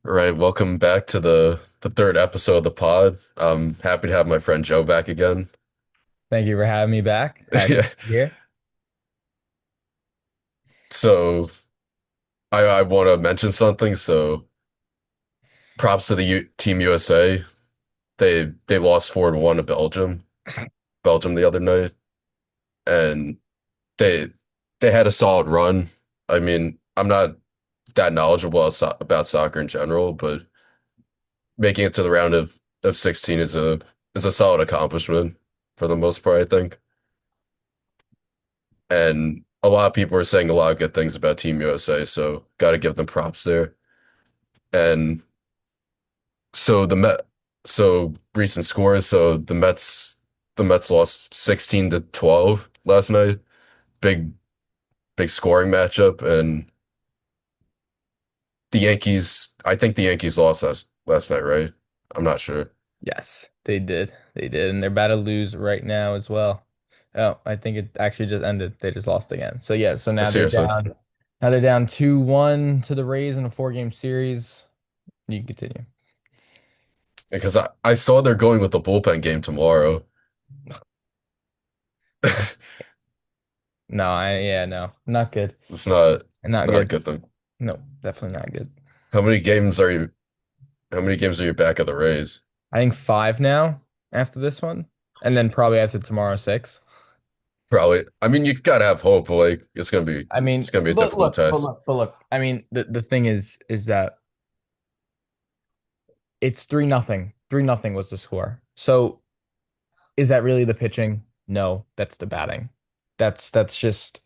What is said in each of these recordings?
All right, welcome back to the third episode of the pod. I'm happy to have my friend Joe back again. Thank you for having me back. Happy to Yeah. be here. So I want to mention something. So props to the Team USA. They lost 4-1 to Belgium the other night, and they they had a solid run. I mean, I'm not that knowledgeable about soccer in general, but making it to the round of 16 is a solid accomplishment for the most part, I think. And a lot of people are saying a lot of good things about Team USA, so got to give them props there. And so so recent scores, so the Mets lost 16 to 12 last night. Big big scoring matchup, and I think the Yankees lost last night, right? I'm not sure. Yes, they did. They did. And they're about to lose right now as well. Oh, I think it actually just ended. They just lost again. So yeah, so now they're Seriously, down. Now they're down 2-1 to the Rays in a four-game series. You can continue. because I saw they're going with the bullpen game tomorrow. No, no. Not good. It's not Not not a good. good thing. No, definitely not good. How many games are you? How many games are you back at the Rays? I think five now after this one. And then probably after tomorrow, six. Probably. I mean, you gotta have hope. Like I it's mean, gonna be a difficult test. but look. I mean, the thing is that it's 3-0. 3-0 was the score. So is that really the pitching? No, that's the batting. That's just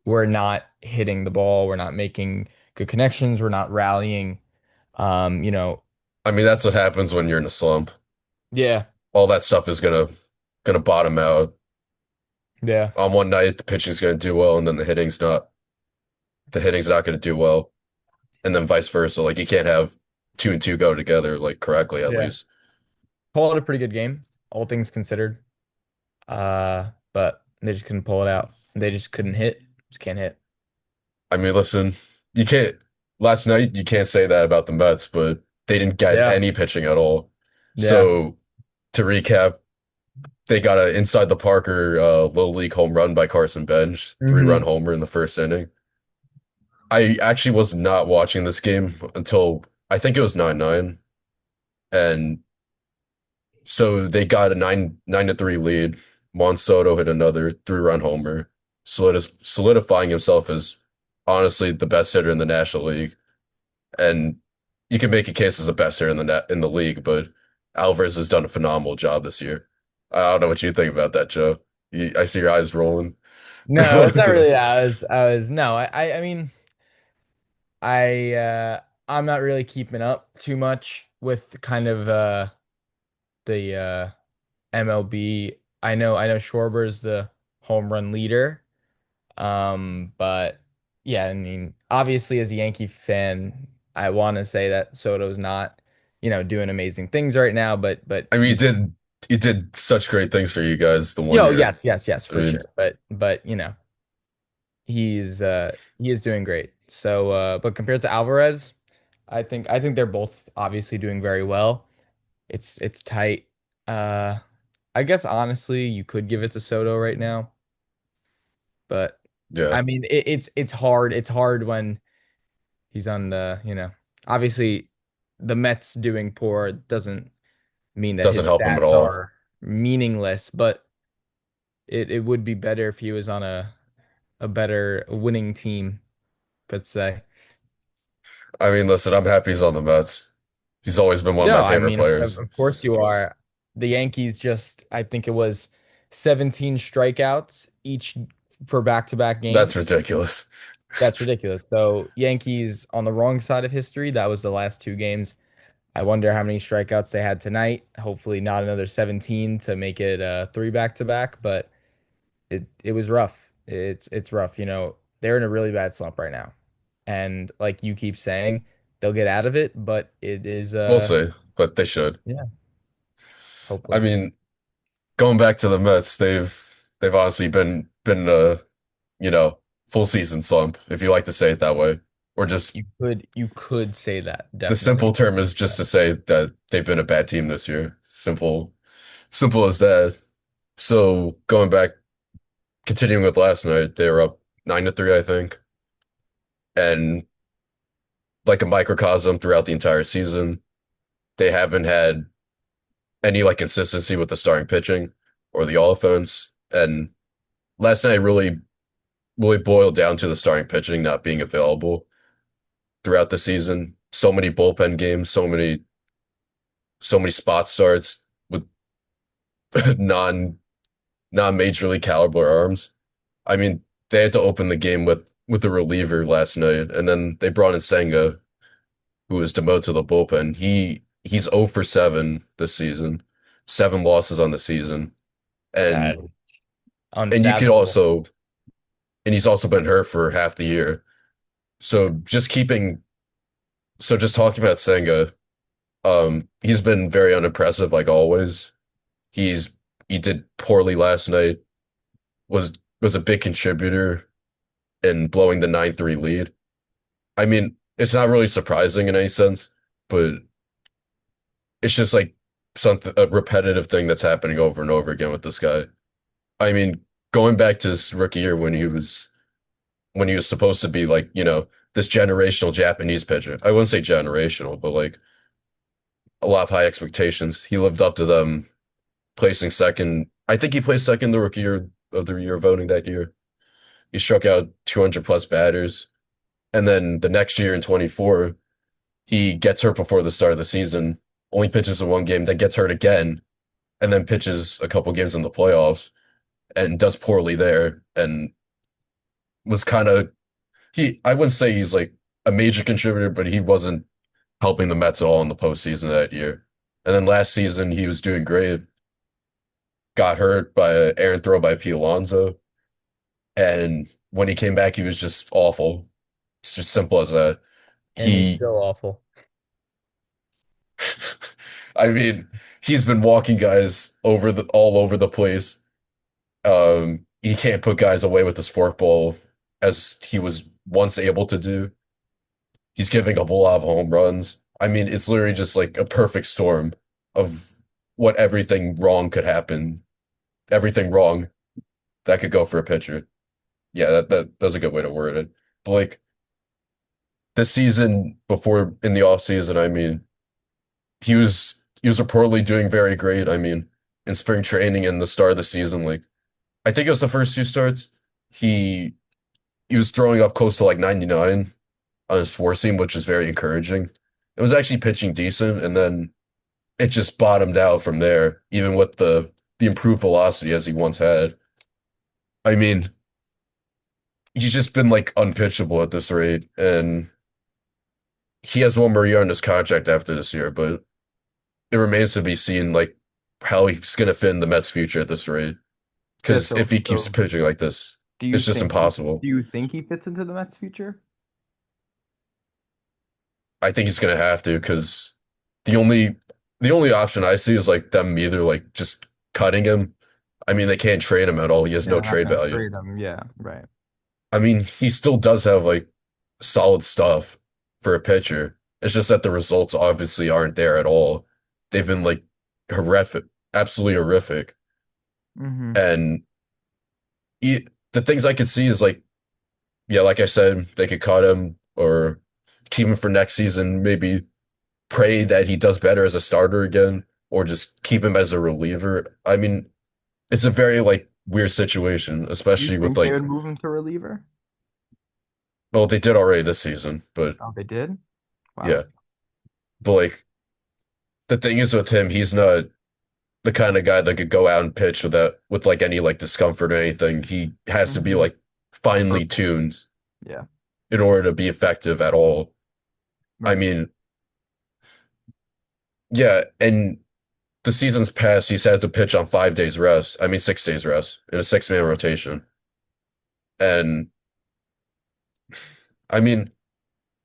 we're not hitting the ball, we're not making good connections, we're not rallying. Um, you know, I mean, that's what happens when you're in a slump. yeah, All that stuff is gonna bottom out. yeah, On one night, the pitching's gonna do well, and then the hitting's not gonna do well, and then vice versa. Like you can't have two and two go together like correctly at yeah. least. Call it a pretty good game, all things considered. But they just couldn't pull it out. They just couldn't hit. Just can't hit. I mean, listen, you can't. Last night, you can't say that about the Mets, but they didn't get Yeah, any pitching at all. yeah. So to recap, they got an inside the Parker little league home run by Carson Bench, 3-run Hmm. homer in the first inning. I actually was not watching this game until I think it was 9-9, and so they got a 9-3 lead. Juan Soto hit another 3-run homer, solidifying himself as honestly the best hitter in the National League. And you can make a case as the best hitter in the league, but Alvarez has done a phenomenal job this year. I don't know what you think about that, Joe. I see your eyes rolling. No, it's not really that. I was no, I mean, I I'm not really keeping up too much with kind of the MLB. I know Schwarber's the home run leader. But yeah, I mean, obviously as a Yankee fan, I want to say that Soto's not, doing amazing things right now, but I mean, he did such great things for you guys the one year. yes, I for mean, sure. But he is doing great. So but compared to Alvarez, I think they're both obviously doing very well. It's tight. Uh I guess honestly you could give it to Soto right now, but yeah, I mean it's hard. It's hard when he's on obviously the Mets doing poor doesn't mean that doesn't his help him at stats all. are meaningless, but it would be better if he was on a better winning team, let's say. I mean, listen, I'm happy he's on the Mets. He's always been one of my No, I favorite mean, of, players. of course you are. The Yankees just, I think it was 17 strikeouts each for back-to-back That's games. ridiculous. That's ridiculous. So Yankees on the wrong side of history. That was the last two games. I wonder how many strikeouts they had tonight. Hopefully not another 17 to make it three back-to-back, but it was rough. It's rough. They're in a really bad slump right now. And like you keep saying, they'll get out of it, but it is We'll see, but they should. yeah, I hopefully. mean, going back to the Mets, they've honestly been a, you know, full season slump, if you like to say it that way, or just You could say that the definitely. simple term is just to say that they've been a bad team this year. Simple as that. So going back, continuing with last night, they were up 9-3, I think, and like a microcosm throughout the entire season, they haven't had any like consistency with the starting pitching or the offense. And last night really boiled down to the starting pitching not being available throughout the season. So many bullpen games, so many spot starts with non non major league caliber arms. I mean, they had to open the game with a reliever last night, and then they brought in Senga, who was demoted to the bullpen. He's 0 for 7 this season, 7 losses on the season, That and is and you could unfathomable. also and he's also been hurt for half the year. So just talking about Senga, he's been very unimpressive like always. He's he did poorly last night. Was was a big contributor in blowing the 9-3 lead. I mean, it's not really surprising in any sense, but it's just like something a repetitive thing that's happening over and over again with this guy. I mean, going back to his rookie year when he was supposed to be like, this generational Japanese pitcher. I wouldn't say generational, but like a lot of high expectations. He lived up to them, placing second. I think he placed second the rookie year of the year voting that year. He struck out 200 plus batters. And then the next year in 24, he gets hurt before the start of the season, only pitches in one game, then gets hurt again, and then pitches a couple games in the playoffs and does poorly there and was kind of I wouldn't say he's like a major contributor, but he wasn't helping the Mets at all in the postseason that year. And then last season he was doing great, got hurt by an errant throw by Pete Alonso, and when he came back, he was just awful. It's just simple as that. And he's He, still awful. I mean, he's been walking guys all over the place. He can't put guys away with his forkball as he was once able to do. He's giving up a lot of home runs. I mean, it's literally just like a perfect storm of what everything wrong could happen. Everything wrong that could go for a pitcher. Yeah, that's a good way to word it. But like this season before in the off season, I mean, he was reportedly doing very great. I mean, in spring training and the start of the season, like I think it was the first two starts, he he was throwing up close to like 99 on his four seam, which is very encouraging. It was actually pitching decent, and then it just bottomed out from there, even with the improved velocity as he once had. I mean, he's just been like unpitchable at this rate, and he has one more year on his contract after this year, but it remains to be seen like how he's gonna fit in the Mets' future at this rate. Yeah, Because if he keeps so pitching like this, do you it's just think impossible. he fits into the Mets future? I think he's gonna have to because the only the only option I see is like them either like just cutting him. I mean, they can't trade him at all. He has Yeah, no they're not trade gonna value. trade him. Yeah, right. I mean, he still does have like solid stuff for a pitcher. It's just that the results obviously aren't there at all. They've been like horrific, absolutely horrific. Mm-hmm. And the things I could see is like, yeah, like I said, they could cut him or keep him for next season. Maybe pray that he does better as a starter again, or just keep him as a reliever. I mean, it's a very like weird situation, Do you especially with think they like, would move him to reliever? well, they did already this season, but Oh, they did? yeah. Wow. But like the thing is with him, he's not the kind of guy that could go out and pitch with like any like discomfort or anything. He has to be Mm-hmm. like finely Perfect. tuned Yeah, in order to be effective at all. I right. mean, yeah, and the season's past, he's had to pitch on 5 days rest. I mean, 6 days rest in a six-man rotation. And I mean,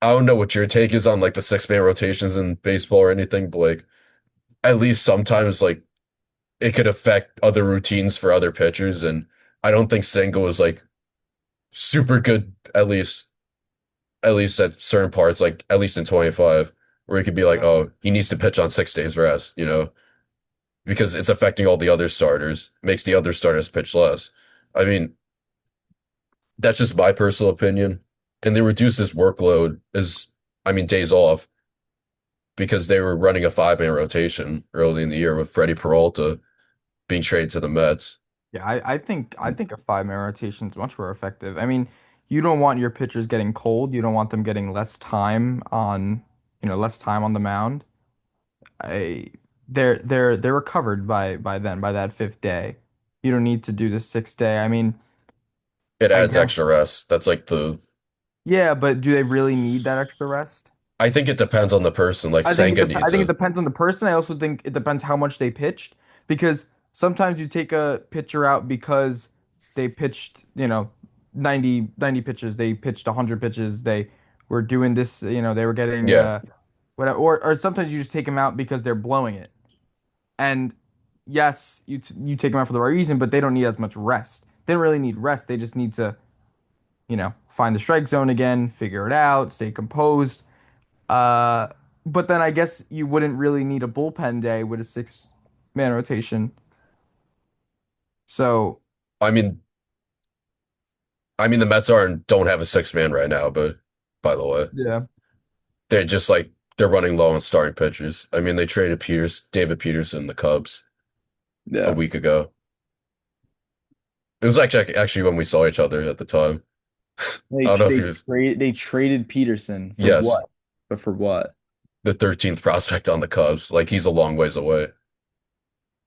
I don't know what your take is on like the six-man rotations in baseball or anything, but like at least sometimes like it could affect other routines for other pitchers. And I don't think Senga was like super good, at least at least at certain parts, like at least in 25, where he could be like, Yeah. oh, he needs to pitch on 6 days rest, because it's affecting all the other starters, makes the other starters pitch less. I mean, that's just my personal opinion. And they reduce this workload as, I mean, days off because they were running a 5 man rotation early in the year with Freddy Peralta being traded to the Mets. Yeah, I think a 5-man rotation is much more effective. I mean, you don't want your pitchers getting cold. You don't want them getting less time on the mound. I they're recovered by then, by that fifth day. You don't need to do the sixth day. I mean, It I adds guess extra rest. That's like the, yeah, but do they really need that extra rest? I think it depends on the person. Like Senga I needs think it it. depends on the person. I also think it depends how much they pitched because sometimes you take a pitcher out because they pitched, 90 pitches. They pitched 100 pitches. They were doing this, they were getting Yeah. whatever, or sometimes you just take them out because they're blowing it. And yes, you take them out for the right reason, but they don't need as much rest. They don't really need rest. They just need to, find the strike zone again, figure it out, stay composed. Uh, but then I guess you wouldn't really need a bullpen day with a 6-man rotation. So I mean, the Mets aren't don't have a 6 man right now, but by the way, yeah, they're just like they're running low on starting pitchers. I mean, they traded David Peterson, the Cubs, a Yeah. week ago. It was actually when we saw each other at the time. I They don't know if he they was, they traded Peterson for yes, what? But for what? the 13th prospect on the Cubs. Like he's a long ways away.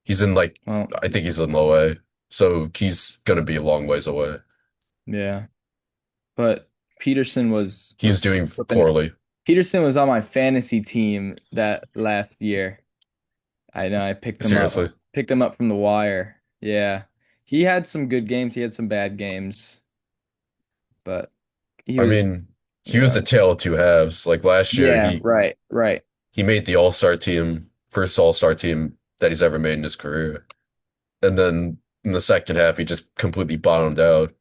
He's in like Well, I think he's in low A, so he's gonna be a long ways away. yeah. But Peterson He was doing flipping it. poorly. Peterson was on my fantasy team that last year. I know I Seriously. picked him up from the wire. Yeah. He had some good games, he had some bad games, but he I was mean, he was yeah. a tale of two halves. Like last year, Yeah, he right, right. he made the All-Star team, first All-Star team that he's ever made in his career. And then in the second half, he just completely bottomed out. It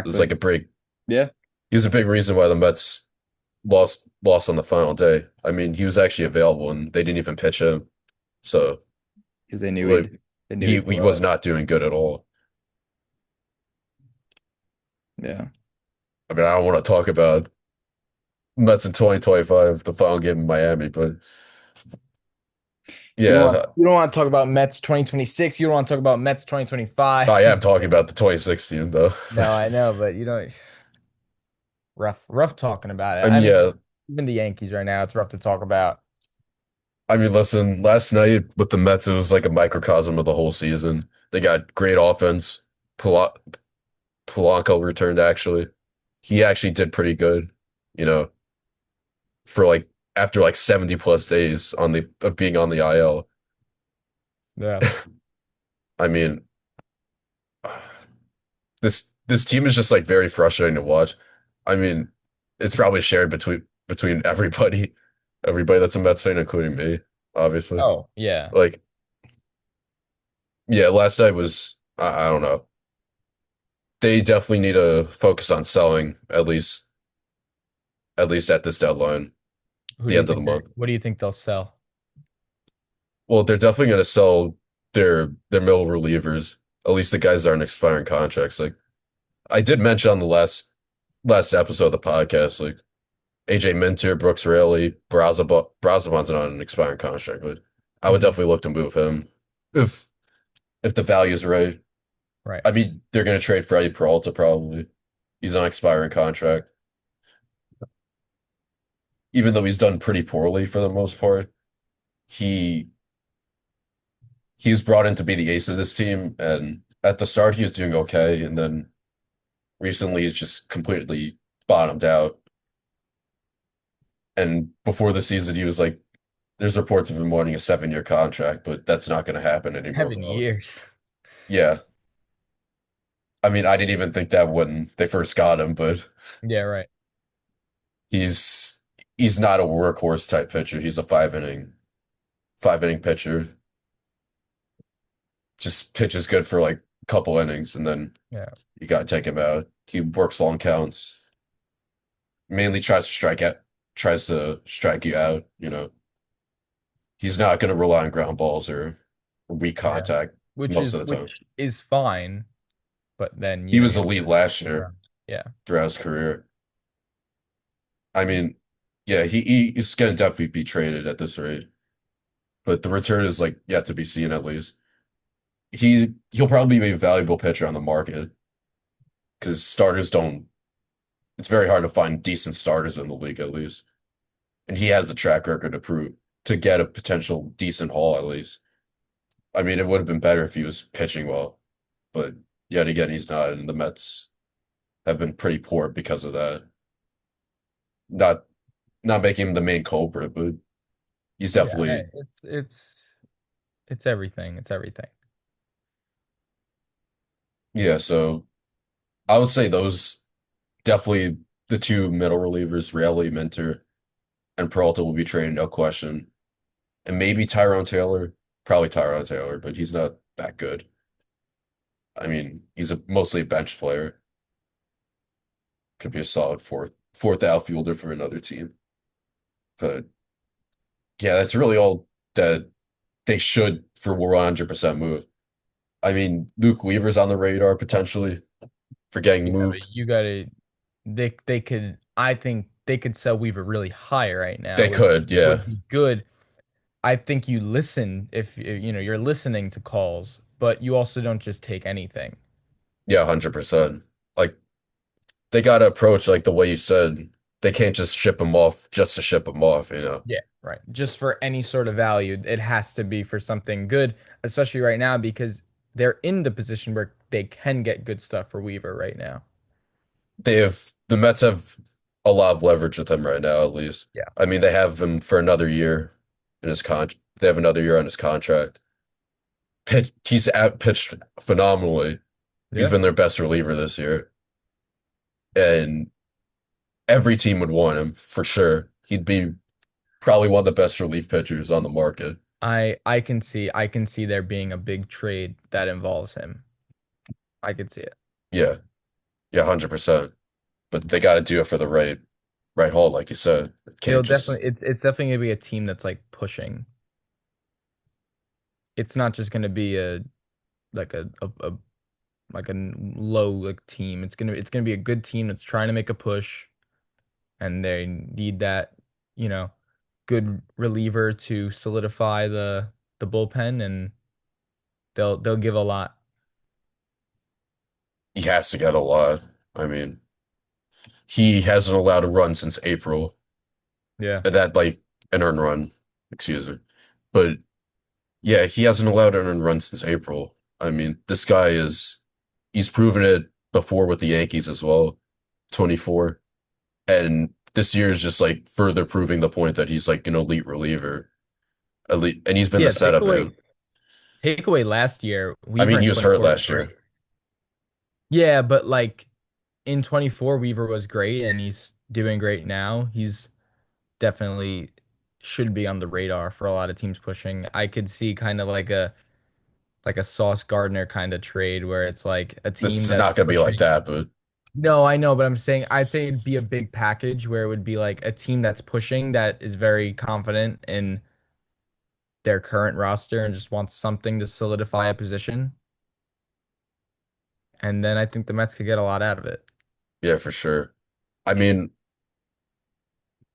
was Exactly. like a break. Yeah, He was a big reason why the Mets lost on the final day. I mean, he was actually available and they didn't even pitch him. So because like they knew he he'd he blow was it. not doing good at all. Yeah. I mean, I don't want to talk about Mets in 2025, the final game in Miami, but yeah, You don't want to talk about Mets 2026. You don't want to talk about Mets 2025. I am talking about the 2016 though. No, I know, but you know, rough talking about it. I I mean, mean, yeah, even the Yankees right now, it's rough to talk about. I mean, listen, last night with the Mets, it was like a microcosm of the whole season. They got great offense. Polanco returned actually. He actually did pretty good, you know, for like after like 70 plus days on the of being on the IL. Yeah. I mean, this team is just like very frustrating to watch. I mean, it's probably shared between everybody that's a Mets fan, including me, obviously. Oh, yeah. Like, yeah, last night was I don't know. They definitely need to focus on selling at least at this deadline, Who the do you end of the think month. what do you think they'll sell? Well, they're definitely going to sell their middle relievers, at least the guys that aren't expiring contracts. Like I did mention on the last episode of the podcast, like AJ Minter, Brooks Raley, Brazamon's not an expiring contract, but I would Mhm. definitely look to move him if if the value is right. Right. I mean, they're going to trade Freddy Peralta probably. He's on expiring contract, even though he's done pretty poorly for the most part. He he was brought in to be the ace of this team, and at the start he was doing okay, and then recently he's just completely bottomed out. And before the season, he was like, "There's reports of him wanting a 7 year contract, but that's not going to happen anymore." 7 years. Yeah, I mean, I didn't even think that when they first got him, but Yeah, right. he's he's not a workhorse type pitcher. He's a five inning pitcher. Just pitches good for like a couple innings, and then Yeah. you got to take him out. He works long counts. mainly tries to strike you out. He's not going to rely on ground balls or weak Yeah. contact most of the time. Which is fine, but then He was you have elite to last get year around. Yeah. throughout his career. I mean, yeah, he's going to definitely be traded at this rate, but the return is like yet to be seen at least. He'll probably be a valuable pitcher on the market because starters don't. It's very hard to find decent starters in the league at least, and he has the track record to prove to get a potential decent haul at least. I mean, it would have been better if he was pitching well, but yet again, he's not, and the Mets have been pretty poor because of that. Not not making him the main culprit, but he's Yeah, definitely it's everything. It's everything. yeah. So I would say those definitely the two middle relievers, Raleigh, Minter, and Peralta will be traded, no question. And maybe Tyrone Taylor, probably Tyrone Taylor, but he's not that good. I mean, he's mostly a bench player. Could be a solid fourth outfielder for another team. But yeah, that's really all that they should for 100% move. I mean, Luke Weaver's on the radar potentially for getting Yeah, but moved. you gotta they could I think they could sell Weaver really high right now, They which could, yeah. would be good. I think you listen if you're listening to calls, but you also don't just take anything. Yeah, 100%. Like they got to approach like the way you said. They can't just ship him off just to ship him off. Yeah, right. Just for any sort of value, it has to be for something good, especially right now because they're in the position where they can get good stuff for Weaver right now. The Mets have a lot of leverage with him right now, at least. Yeah. I mean, they have him for another year in his They have another year on his contract. Pitched phenomenally. He's Yeah. been their best reliever this year, and every team would want him for sure. He'd be probably one of the best relief pitchers on the market. I can see there being a big trade that involves him. I could see it. Yeah, yeah, 100%. But they got to do it for the right haul, like you said. It It'll can't just. definitely it's definitely gonna be a team that's like pushing. It's not just gonna be a like a like a low like team. It's gonna be a good team that's trying to make a push, and they need that, you know, good reliever to solidify the bullpen, and they'll give a lot. He has to get a lot. I mean, he hasn't allowed a run since April. Yeah. That like an earned run, excuse me. But yeah, he hasn't allowed an earned run since April. I mean, this guy is he's proven it before with the Yankees as well, 24. And this year is just like further proving the point that he's like an elite reliever. Elite, and he's been the Yeah, setup man. take away last year, I Weaver mean, in he was hurt 24 was last great. year. Yeah, but like in 24, Weaver was great and he's doing great now. He's definitely should be on the radar for a lot of teams pushing. I could see kind of like a Sauce Gardner kind of trade where it's like a team It's that's not gonna be like pushing. that, but No, I know, but I'm saying I'd say it'd be a big package where it would be like a team that's pushing that is very confident in their current roster and just wants something to solidify a position. And then I think the Mets could get a lot out of it. yeah, for sure. I mean,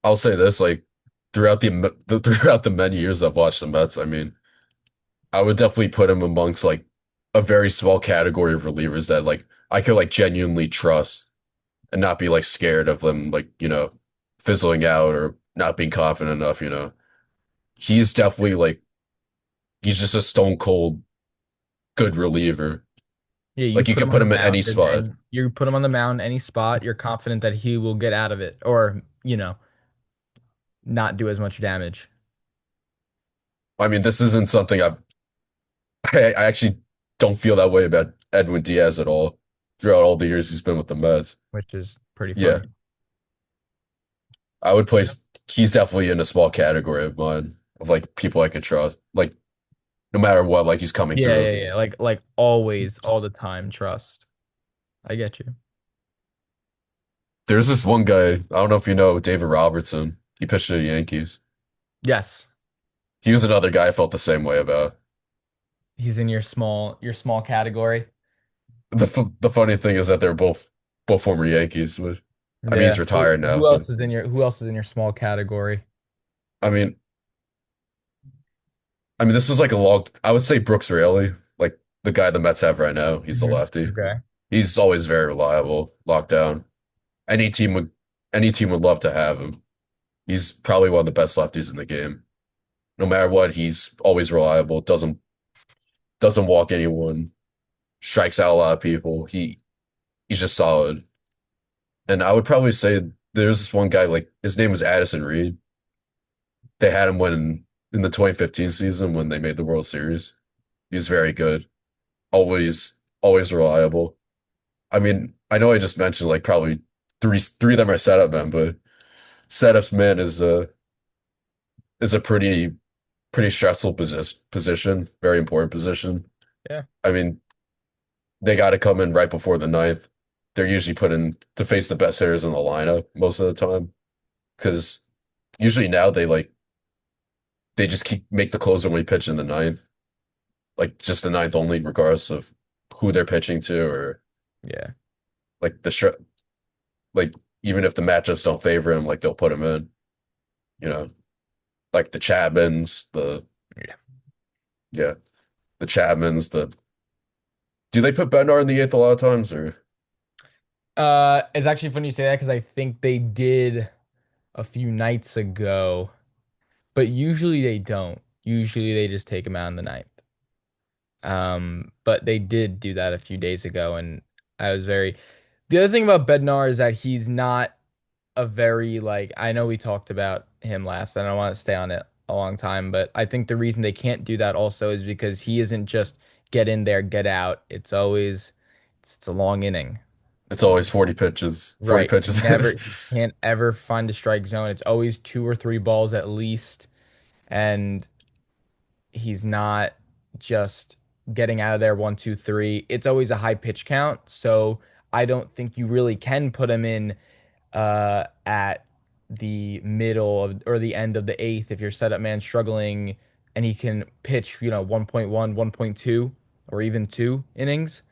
I'll say this, like throughout the many years I've watched the Mets, I mean, I would definitely put him amongst like a very small category of relievers that like I could like genuinely trust and not be like scared of them like, fizzling out or not being confident enough. He's definitely like he's just a stone cold good reliever. Yeah, you Like you put could him on put the him in any mound spot. and you put him on the mound any spot, you're confident that he will get out of it or, not do as much damage. I mean, this isn't something I actually don't feel that way about Edwin Diaz at all throughout all the years he's been with the Mets. Which is pretty Yeah, funny. I would place he's definitely in a small category of mine of like people I could trust. Like no matter what, like he's coming Yeah, through. yeah, yeah. Like always, all the time, trust. I get you. there's this one guy, I don't know if you know David Robertson. He pitched to the Yankees. Yes. He was another guy I felt the same way about. He's in your small category. The funny thing is that they're both former Yankees, but I mean he's Yeah. retired now, Who but else is in your who else is in your small category? I mean this is like a long I would say Brooks Raley, like the guy the Mets have right now. He's a lefty. Okay. He's always very reliable, locked down. Any team would any team would love to have him. He's probably one of the best lefties in the game. No matter what, he's always reliable, doesn't walk anyone, strikes out a lot of people. He's just solid. And I would probably say there's this one guy like his name was Addison Reed. They had him when in the 2015 season when they made the World Series. He was very good. Always reliable. I mean, I know I just mentioned like probably three of them are setup men, but setups man is a pretty stressful position, very important position. Yeah. I mean, they got to come in right before the ninth. They're usually put in to face the best hitters in the lineup most of the time because usually now they just keep make the closer when we pitch in the ninth, like just the ninth only, regardless of who they're pitching to or Yeah. like like even if the matchups don't favor him, like they'll put him in. You know, like the Chapmans, the Yeah. yeah, the Chapmans. The do they put Bednar in the eighth a lot of times or It's actually funny you say that because I think they did a few nights ago, but usually they don't. Usually they just take him out in the ninth. But they did do that a few days ago, and I was very. The other thing about Bednar is that he's not a very like. I know we talked about him last, and I don't want to stay on it a long time, but I think the reason they can't do that also is because he isn't just get in there, get out. It's a long inning. it's always 40 pitches, 40 Right. pitches. He can't ever find a strike zone. It's always two or three balls at least. And he's not just getting out of there one, two, three. It's always a high pitch count. So I don't think you really can put him in at the middle of or the end of the eighth if your setup man struggling and he can pitch, 1.1, 1.2, or even two innings.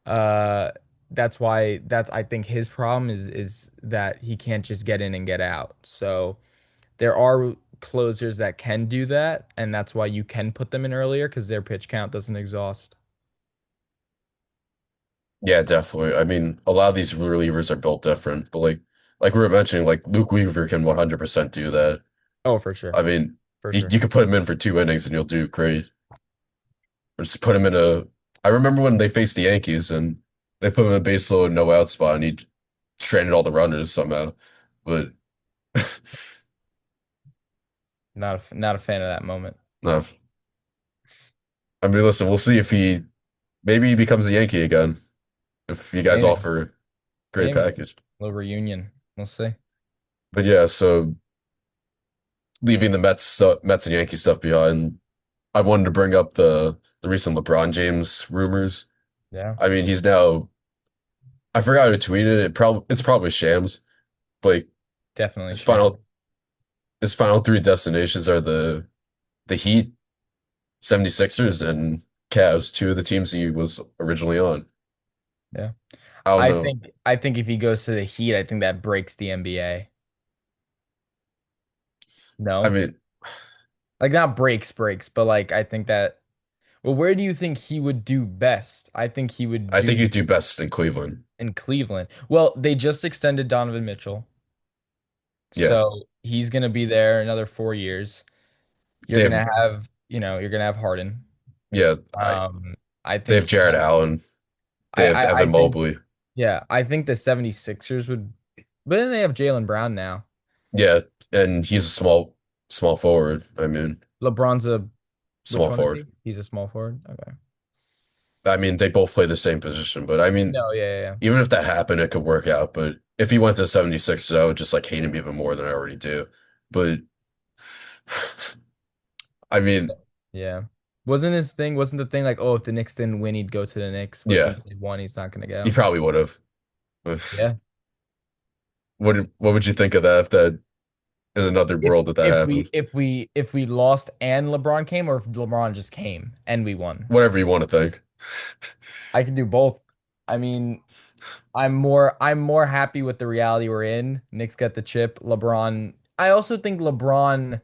Uh, that's why that's I think his problem is that he can't just get in and get out. So there are closers that can do that, and that's why you can put them in earlier because their pitch count doesn't exhaust. Yeah, definitely. I mean, a lot of these relievers are built different, but like we were mentioning, like Luke Weaver can 100% do that. Oh, for sure. I mean, For you, sure. you could put him in for 2 innings and you'll do great. Or just put him in a. I remember when they faced the Yankees and they put him in a base load, no out spot, and he stranded all the runners somehow. But Not a fan of that moment. no, I mean, listen, we'll see if maybe he becomes a Yankee again if you guys Maybe. offer a great Maybe. package. Little reunion. We'll see. But yeah, so leaving the Mets and Yankee stuff behind, I wanted to bring up the recent LeBron James rumors. Yeah, I mean, he's now I forgot who tweeted it. It's probably Shams. But like, definitely his Sham. final his final three destinations are the Heat, 76ers, and Cavs, two of the teams he was originally on. Yeah. I don't know. I think if he goes to the Heat, I think that breaks the NBA. I No? mean, Like not breaks, but like I think that well, where do you think he would do best? I think he would I think you do do best in Cleveland. in Cleveland. Well, they just extended Donovan Mitchell, Yeah, so he's gonna be there another 4 years. You're they have gonna have, you're gonna have Harden. yeah. Um, I They think have Jared Allen. They have I Evan think Mobley. yeah, I think the 76ers would, but then they have Jalen Brown now. Yeah, and he's a small forward. I mean, LeBron's a which small one is forward. he? He's a small forward. Okay. I mean, they both play the same position, but I mean, No, yeah. even if that happened, it could work out. But if he went to 76ers, I would just like hate him even more than I already do. But I mean, Yeah. Wasn't the thing like, oh, if the Knicks didn't win, he'd go to the Knicks, but yeah, since they won, he's not gonna he go. probably would have. Yeah. what would you think of that if that in another If world that if happened? we if we if we lost and LeBron came, or if LeBron just came and we won. Whatever you want to think. I can do both. I mean, I'm more happy with the reality we're in. Knicks got the chip. LeBron. I also think LeBron,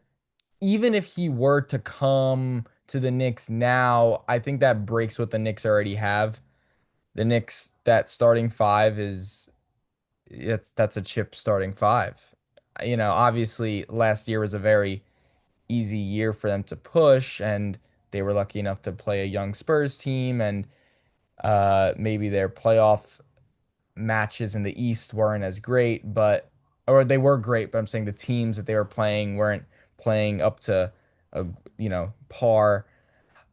even if he were to come to the Knicks now, I think that breaks what the Knicks already have. The Knicks, that starting five is that's a chip starting five. Obviously last year was a very easy year for them to push, and they were lucky enough to play a young Spurs team, and maybe their playoff matches in the East weren't as great, or they were great, but I'm saying the teams that they were playing weren't playing up to a par.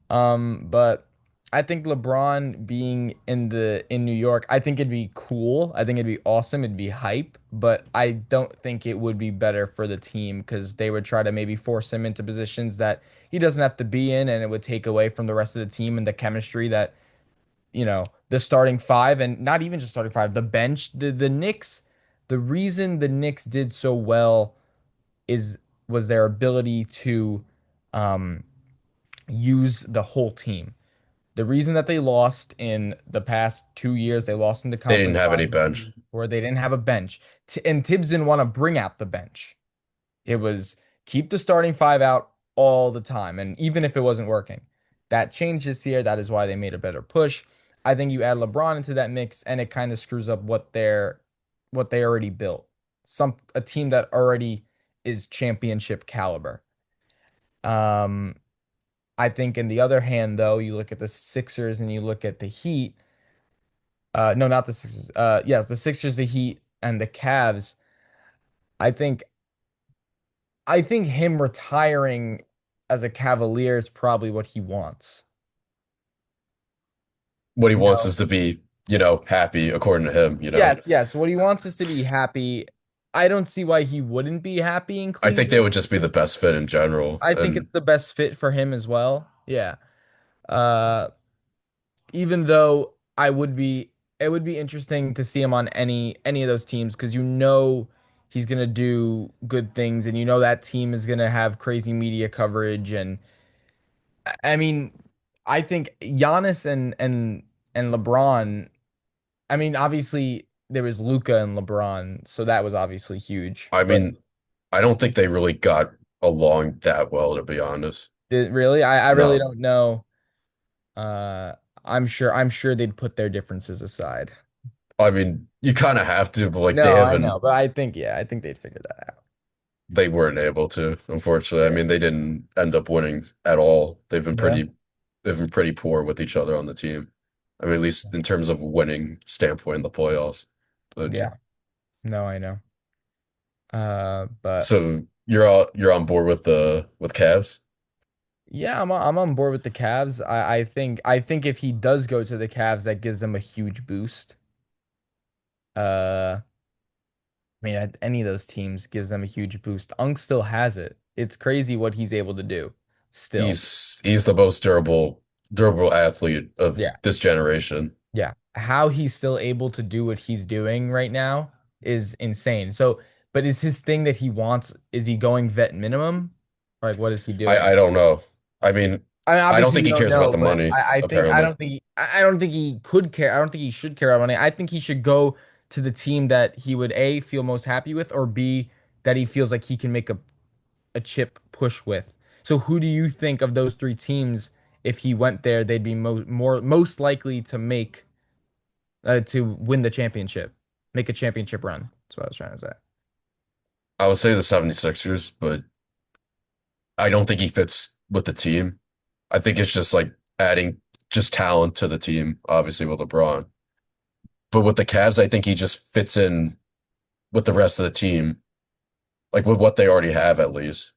But I think LeBron being in New York, I think it'd be cool. I think it'd be awesome. It'd be hype, but I don't think it would be better for the team because they would try to maybe force him into positions that he doesn't have to be in, and it would take away from the rest of the team and the chemistry that, the starting five, and not even just starting five, the bench, the Knicks, the reason the Knicks did so well is was their ability to um use the whole team. The reason that they lost in the past 2 years, they lost in the They didn't conference have any finals bench. where they didn't have a bench. And Tibbs didn't want to bring out the bench. It was keep the starting five out all the time. And even if it wasn't working, that changed this year. That is why they made a better push. I think you add LeBron into that mix and it kind of screws up what they already built. A team that already is championship caliber. Um, I think in the other hand, though, you look at the Sixers and you look at the Heat. No, not the Sixers. Yes, the Sixers, the Heat, and the Cavs. I think I think him retiring as a Cavalier is probably what he wants. What he You wants know? is to be, happy according to him. Yes, yes. What he wants is to be happy. I don't see why he wouldn't be happy in I think they Cleveland. would just be the best fit in general. I think And it's the best fit for him as well. Yeah. Uh, even though it would be interesting to see him on any of those teams because he's gonna do good things, and that team is gonna have crazy media coverage. And I mean, I think Giannis and LeBron. I mean, obviously there was Luca and LeBron, so that was obviously huge. I But mean, I don't think they really got along that well, to be honest. really, I really No. don't know. Uh, I'm sure they'd put their differences aside. I mean, you kind of have to, but like they No, I haven't know, but I think they'd figure that out. they weren't able to, unfortunately. I Yeah. mean, they didn't end up winning at all. Yeah. They've been pretty poor with each other on the team. I mean, at least in terms of winning standpoint in the playoffs. But Yeah. No, I know. But so you're on board with the with Cavs? yeah, I'm on board with the Cavs. I think if he does go to the Cavs, that gives them a huge boost. I mean, any of those teams gives them a huge boost. Unk still has it. It's crazy what he's able to do. Still. He's the most durable athlete of Yeah. this generation. Yeah. How he's still able to do what he's doing right now is insane. So, but is his thing that he wants, is he going vet minimum? Or like what is he I doing? don't know. I mean, I mean, I don't obviously think we he don't cares about know, the but money, I think I apparently. don't think I don't think he could care. I don't think he should care about money. I think he should go to the team that he would A, feel most happy with, or B, that he feels like he can make a chip push with. So who do you think of those three teams, if he went there, they'd be most likely to win the championship, make a championship run? That's what I was trying to say. I would say the 76ers, but I don't think he fits with the team. I think it's just like adding just talent to the team, obviously with LeBron. But with the Cavs, I think he just fits in with the rest of the team, like with what they already have at least.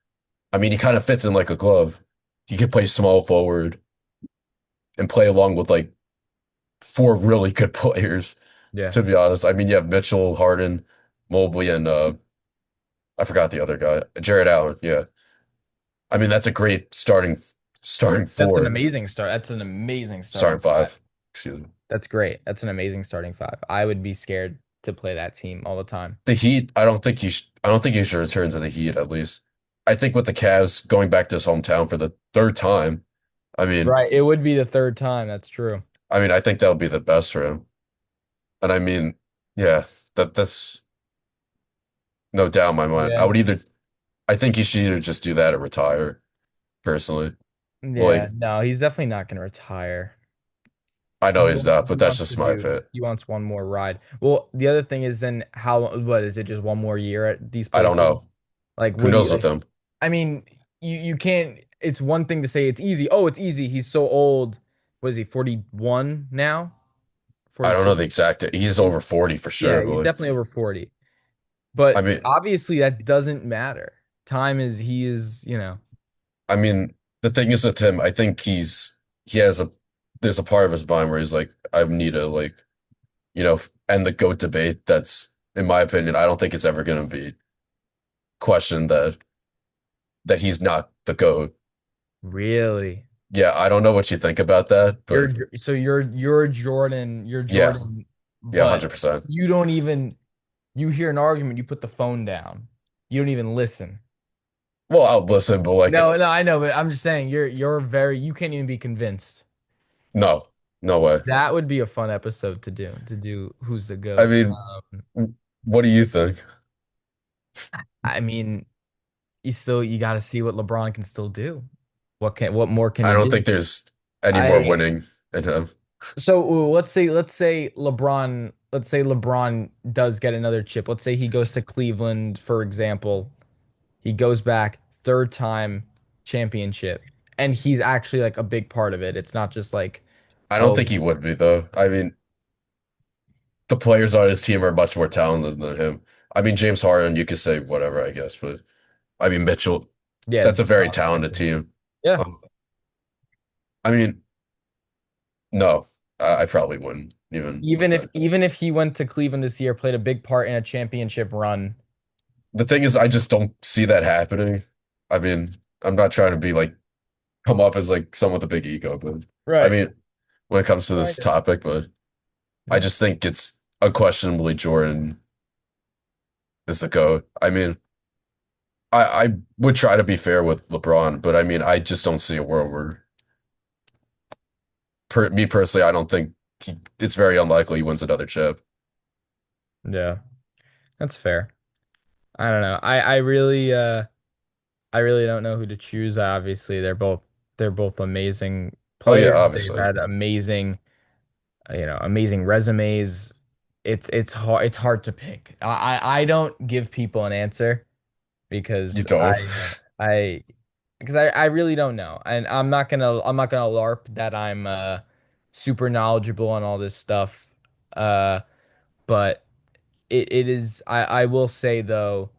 I mean, he kind of fits in like a glove. He could play small forward and play along with like four really good players, Yeah, to be honest. I mean, you have Mitchell, Harden, Mobley, and I forgot the other guy, Jared Allen. Yeah. I mean, that's a great starting that's an four, amazing start. That's an amazing starting starting five. five. Excuse me. That's great. That's an amazing starting five. I would be scared. to play that team all the time. The Heat, I don't think he should return to the Heat at least. I think with the Cavs going back to his hometown for the third time, I mean, Right. It would be the third time. That's true. I think that would be the best for him. And I mean, yeah, that's no doubt in my mind. Yeah. I think he should either just do that or retire, personally. Yeah. Like, No, he's definitely not going to retire. I know he's not, He but that's wants to just my do, fit. he wants one more ride. Well, the other thing is then what is it, just one more year at these I don't places? know. Like, Who would he, knows with like, him? I mean, you can't, it's one thing to say it's easy. Oh, it's easy. He's so old. What is he, 41 now? I don't know 42? the exact. He's over 40 for Yeah, sure, but he's like, definitely over 40. I But mean, obviously that doesn't matter. He is, I mean, the thing is with him, I think he has a there's a part of his mind where he's like, I need to like, end the GOAT debate. That's, in my opinion, I don't think it's ever going to be questioned that he's not the GOAT. really. Yeah, I don't know what you think about that, but You're yeah, Jordan, yeah, but 100%. you don't even you hear an argument, you put the phone down. You don't even listen. Well, I'll listen, but like, No, I know, but I'm just saying you can't even be convinced. no, no way. That would be a fun episode to do who's the I GOAT. mean, what do you think? I mean, you got to see what LeBron can still do. What more can I he don't do? think there's any more I winning in him. So let's say LeBron does get another chip. Let's say he goes to Cleveland, for example. He goes back third time championship, and he's actually like a big part of it. It's not just like, I don't oh, think he would be though. I mean, the players on his team are much more talented than him. I mean, James Harden, you could say whatever, I guess, but I mean, Mitchell, yeah, that's a very talented team. yeah. Um, I mean, no, I probably wouldn't even with that. Even if he went to Cleveland this year, played a big part in a championship run. The thing is, I just don't see that happening. I mean, I'm not trying to be like come off as like someone with a big ego, but I Right. mean, when it comes to I this get it. topic, but I Yeah. just think it's unquestionably Jordan is the GOAT. I mean, I would try to be fair with LeBron, but I mean, I just don't see a world where, me personally, I don't think it's very unlikely he wins another chip. Yeah, that's fair. I don't know. I really don't know who to choose. Obviously, they're both amazing Oh yeah, players. They've obviously. had amazing resumes. It's hard to pick. I don't give people an answer You because don't. I because I really don't know. And I'm not gonna LARP that I'm super knowledgeable on all this stuff. Uh but it is I will say though,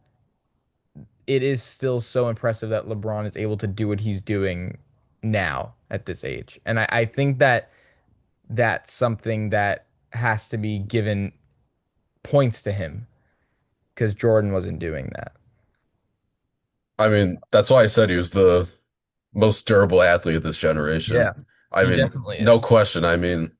it is still so impressive that LeBron is able to do what he's doing now at this age. And I think that that's something that has to be given points to him because Jordan wasn't doing that. I mean, that's why I said he was the most durable athlete of this Yeah, generation. I he mean, definitely no is. question. I mean,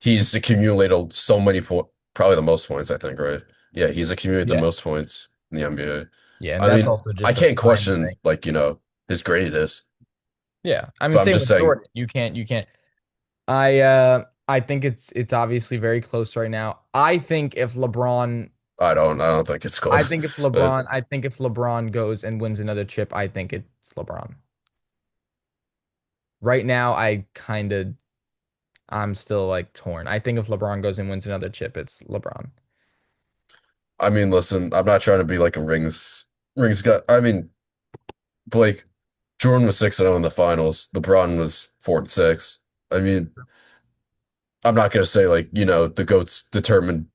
he's accumulated so many points, probably the most points, I think, right? Yeah, he's accumulated the Yeah. most points in the NBA. Yeah, and I that's mean, also I just a can't time question thing. like, his greatness, Yeah. I mean, but I'm same just with saying, Jordan. You can't. I think it's obviously very close right now. I don't think it's close. But I think if LeBron goes and wins another chip, I think it's LeBron. Right now, I'm still like torn. I think if LeBron goes and wins another chip, it's LeBron. I mean, listen, I'm not trying to be like a rings guy. I mean, Blake, Jordan was 6-0 in the finals. LeBron was 4-6. I mean, I'm not gonna say like, the GOAT's determined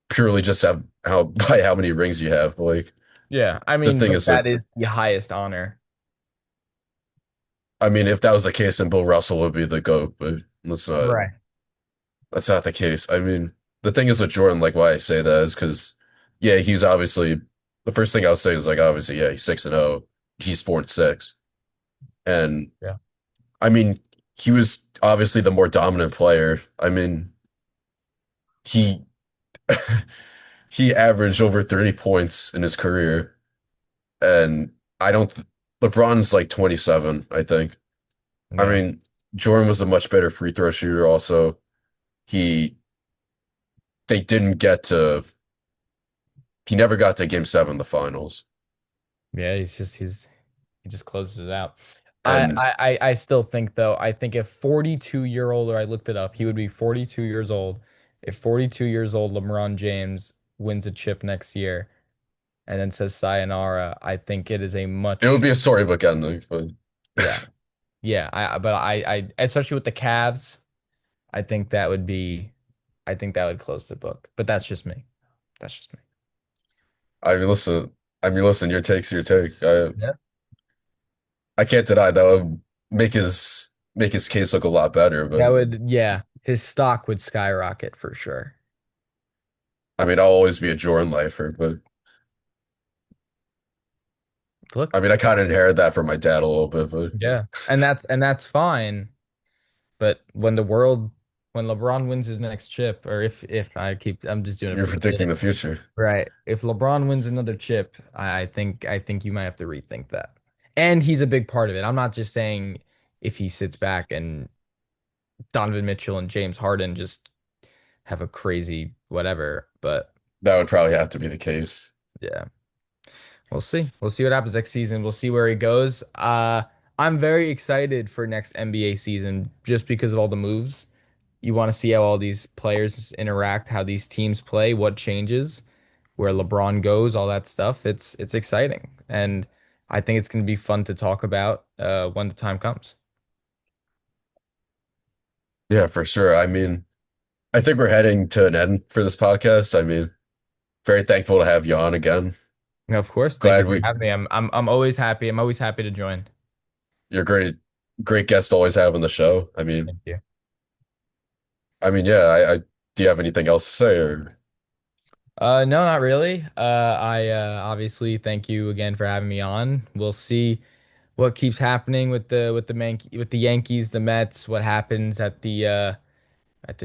purely just have how by how many rings you have. But like Yeah, I the mean, thing but is with that is the highest honor. I mean, if that was the case, then Bill Russell would be the GOAT, but Right. that's not the case. I mean, the thing is with Jordan, like why I say that is because yeah, he's obviously the first thing I'll say is like obviously, yeah, he's 6-0. He's 4-6. And Yeah. I mean, he was obviously the more dominant player. I mean, he he averaged over 30 points in his career, and I don't. LeBron's like 27, I think. I Yeah. mean, Jordan was a much better free throw shooter. Also, he they didn't get to. He never got to Game 7, the finals, Yeah, he just closes it out. and I still think though, I think if 42-year-old, or I looked it up, he would be 42 years old. If 42 years old LeBron James wins a chip next year and then says sayonara, I think it is a it would much, be a storybook ending. But yeah. Yeah, but I especially with the Cavs, I think that would be I think that would close the book. But that's just me. That's just me. I mean, listen. I mean, listen. Your take's your take. Yeah. I can't deny that would make his case look a lot better. That But would, yeah, his stock would skyrocket for sure. I mean, I'll always be a Jordan lifer. But Look, I mean, I kind of inherited that from my dad a little bit. But yeah. And that's fine. But when LeBron wins his next chip, or if I'm just doing it you're for the predicting bit. the future. Right. If LeBron wins another chip, I think you might have to rethink that. And he's a big part of it. I'm not just saying if he sits back and Donovan Mitchell and James Harden just have a crazy whatever. But That would probably have to be the case. yeah, we'll see. We'll see what happens next season. We'll see where he goes. I'm very excited for next NBA season just because of all the moves. You want to see how all these players interact, how these teams play, what changes, where LeBron goes, all that stuff. It's exciting, and I think it's going to be fun to talk about when the time comes. Yeah, for sure. I mean, I think we're heading to an end for this podcast. I mean, very thankful to have you on again. And of course, thank you Glad for we, having me. I'm always happy. I'm always happy to join. you're great guest to always have on the show. Thank you. Yeah, do you have anything else to say or No, not really. I obviously thank you again for having me on. We'll see what keeps happening with the Yankees, the Mets, what happens at the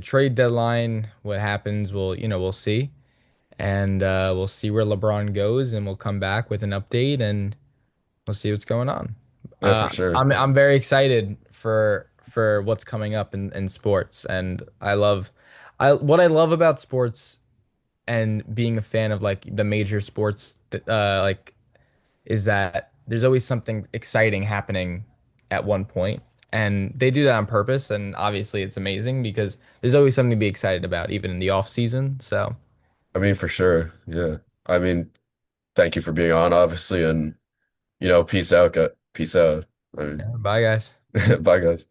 trade deadline, what happens, we'll see. And we'll see where LeBron goes and we'll come back with an update and we'll see what's going on. yeah, for sure. I'm very excited for what's coming up in sports and what I love about sports and being a fan of like the major sports like is that there's always something exciting happening at one point and they do that on purpose and obviously it's amazing because there's always something to be excited about even in the off season. So I mean, for sure. Yeah. I mean, thank you for being on, obviously, and peace out. Peace out. I yeah, mean, bye guys. bye, guys.